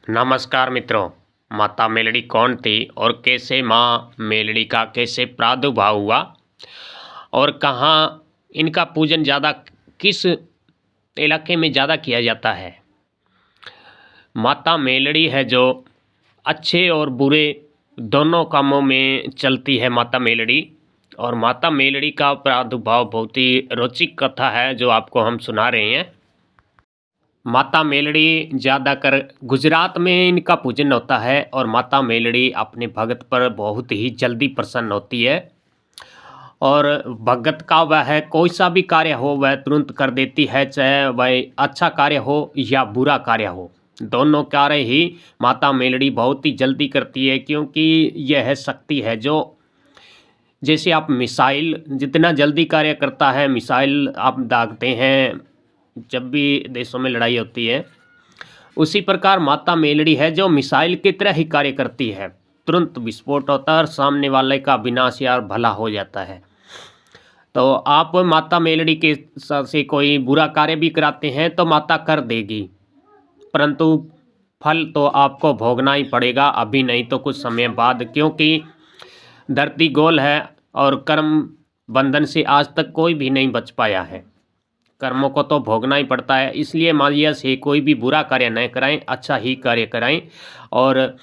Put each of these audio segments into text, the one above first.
नमस्कार मित्रों। माता मेलड़ी कौन थी और कैसे माँ मेलड़ी का कैसे प्रादुर्भाव हुआ और कहाँ इनका पूजन ज़्यादा किस इलाके में ज़्यादा किया जाता है। माता मेलड़ी है जो अच्छे और बुरे दोनों कामों में चलती है माता मेलड़ी। और माता मेलड़ी का प्रादुर्भाव बहुत ही रोचक कथा है जो आपको हम सुना रहे हैं। माता मेलड़ी ज़्यादातर गुजरात में इनका पूजन होता है और माता मेलड़ी अपने भगत पर बहुत ही जल्दी प्रसन्न होती है और भगत का वह कोई सा भी कार्य हो वह तुरंत कर देती है, चाहे वह अच्छा कार्य हो या बुरा कार्य हो। दोनों कार्य ही माता मेलड़ी बहुत ही जल्दी करती है, क्योंकि यह शक्ति है जो जैसे आप मिसाइल जितना जल्दी कार्य करता है, मिसाइल आप दागते हैं जब भी देशों में लड़ाई होती है, उसी प्रकार माता मेलड़ी है जो मिसाइल की तरह ही कार्य करती है। तुरंत विस्फोट होता है और सामने वाले का विनाश या भला हो जाता है। तो आप माता मेलड़ी के से कोई बुरा कार्य भी कराते हैं तो माता कर देगी, परंतु फल तो आपको भोगना ही पड़ेगा, अभी नहीं तो कुछ समय बाद, क्योंकि धरती गोल है और कर्म बंधन से आज तक कोई भी नहीं बच पाया है। कर्मों को तो भोगना ही पड़ता है, इसलिए माया से कोई भी बुरा कार्य न कराएं, अच्छा ही कार्य कराएं। और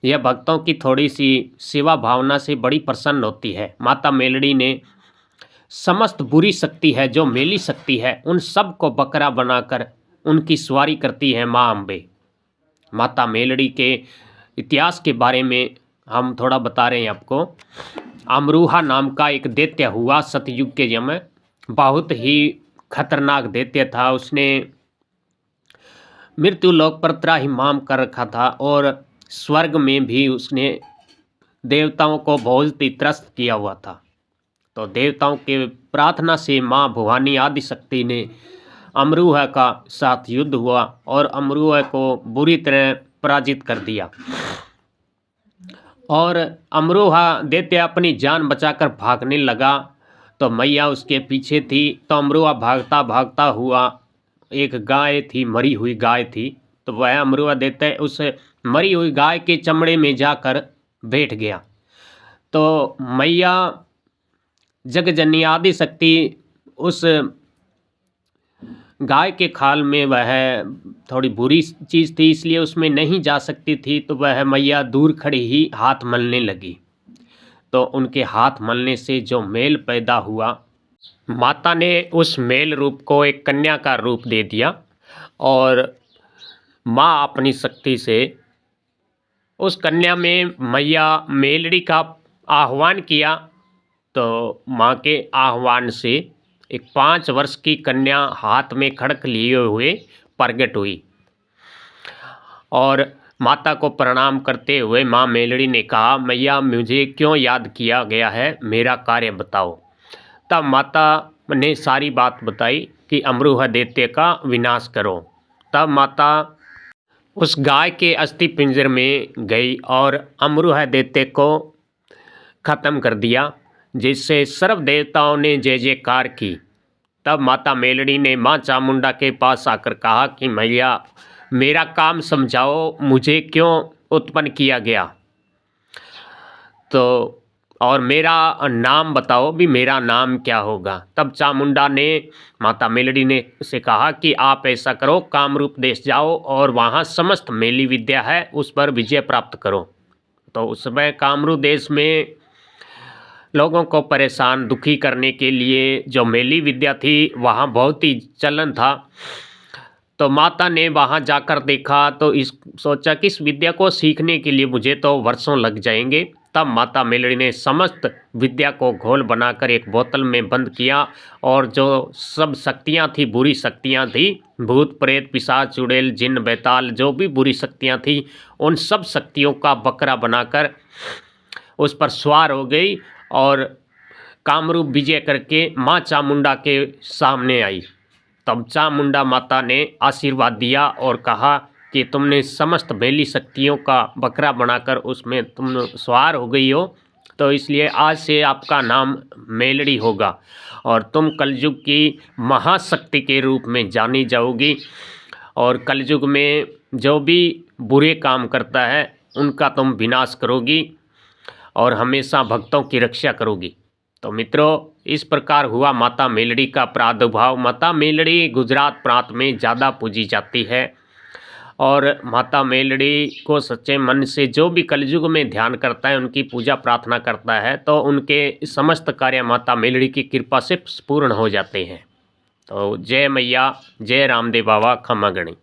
यह भक्तों की थोड़ी सी सेवा भावना से बड़ी प्रसन्न होती है। माता मेलड़ी ने समस्त बुरी शक्ति है जो मेली शक्ति है उन सब को बकरा बनाकर उनकी सवारी करती है माँ अम्बे। माता मेलड़ी के इतिहास के बारे में हम थोड़ा बता रहे हैं आपको। अमरूहा नाम का एक दैत्य हुआ सतयुग के समय, बहुत ही खतरनाक दैत्य था। उसने मृत्यु लोक पर त्राहिमाम कर रखा था और स्वर्ग में भी उसने देवताओं को बहुत ही त्रस्त किया हुआ था। तो देवताओं के प्रार्थना से माँ भवानी आदि शक्ति ने अमरूहा का साथ युद्ध हुआ और अमरूहा को बुरी तरह पराजित कर दिया। और अमरूहा दैत्य अपनी जान बचाकर भागने लगा तो मैया उसके पीछे थी। तो अमरूहा भागता भागता हुआ एक गाय थी, मरी हुई गाय थी, तो वह अमरूहा दैत्य उस मरी हुई गाय के चमड़े में जाकर बैठ गया। तो मैया जगजननी आदि शक्ति उस गाय के खाल में वह थोड़ी बुरी चीज़ थी, इसलिए उसमें नहीं जा सकती थी। तो वह मैया दूर खड़ी ही हाथ मलने लगी। तो उनके हाथ मलने से जो मेल पैदा हुआ, माता ने उस मेल रूप को एक कन्या का रूप दे दिया और माँ अपनी शक्ति से उस कन्या में मैया मेलड़ी का आह्वान किया। तो माँ के आह्वान से एक 5 वर्ष की कन्या हाथ में खड़क लिए हुए प्रकट हुई और माता को प्रणाम करते हुए माँ मेलड़ी ने कहा, मैया मुझे क्यों याद किया गया है, मेरा कार्य बताओ। तब माता ने सारी बात बताई कि अमरूहा दैत्य का विनाश करो। तब माता उस गाय के अस्थि पिंजर में गई और अमरूहा दैत्य को ख़त्म कर दिया, जिससे सर्व देवताओं ने जय जयकार की। तब माता मेलड़ी ने माँ चामुंडा के पास आकर कहा कि मैया मेरा काम समझाओ, मुझे क्यों उत्पन्न किया गया, तो और मेरा नाम बताओ भी, मेरा नाम क्या होगा। तब चामुंडा ने माता मेलड़ी ने से कहा कि आप ऐसा करो, कामरूप देश जाओ और वहाँ समस्त मेली विद्या है उस पर विजय प्राप्त करो। तो उस समय कामरूप देश में लोगों को परेशान दुखी करने के लिए जो मेली विद्या थी वहाँ बहुत ही चलन था। तो माता ने वहाँ जाकर देखा तो इस सोचा कि इस विद्या को सीखने के लिए मुझे तो वर्षों लग जाएंगे। तब माता मेलड़ी ने समस्त विद्या को घोल बनाकर एक बोतल में बंद किया और जो सब शक्तियाँ थी, बुरी शक्तियाँ थी, भूत प्रेत पिशाच चुड़ैल जिन्न बैताल, जो भी बुरी शक्तियाँ थी, उन सब शक्तियों का बकरा बनाकर उस पर सवार हो गई और कामरूप विजय करके माँ चामुंडा के सामने आई। तब चामुंडा माता ने आशीर्वाद दिया और कहा कि तुमने समस्त बेली शक्तियों का बकरा बनाकर उसमें तुम सवार हो गई हो, तो इसलिए आज से आपका नाम मेलड़ी होगा और तुम कलयुग की महाशक्ति के रूप में जानी जाओगी। और कलयुग में जो भी बुरे काम करता है उनका तुम विनाश करोगी और हमेशा भक्तों की रक्षा करोगी। तो मित्रों, इस प्रकार हुआ माता मेलड़ी का प्रादुर्भाव। माता मेलड़ी गुजरात प्रांत में ज़्यादा पूजी जाती है और माता मेलड़ी को सच्चे मन से जो भी कलयुग में ध्यान करता है, उनकी पूजा प्रार्थना करता है, तो उनके समस्त कार्य माता मेलड़ी की कृपा से पूर्ण हो जाते हैं। तो जय मैया, जय रामदेव बाबा खम्मा गणी।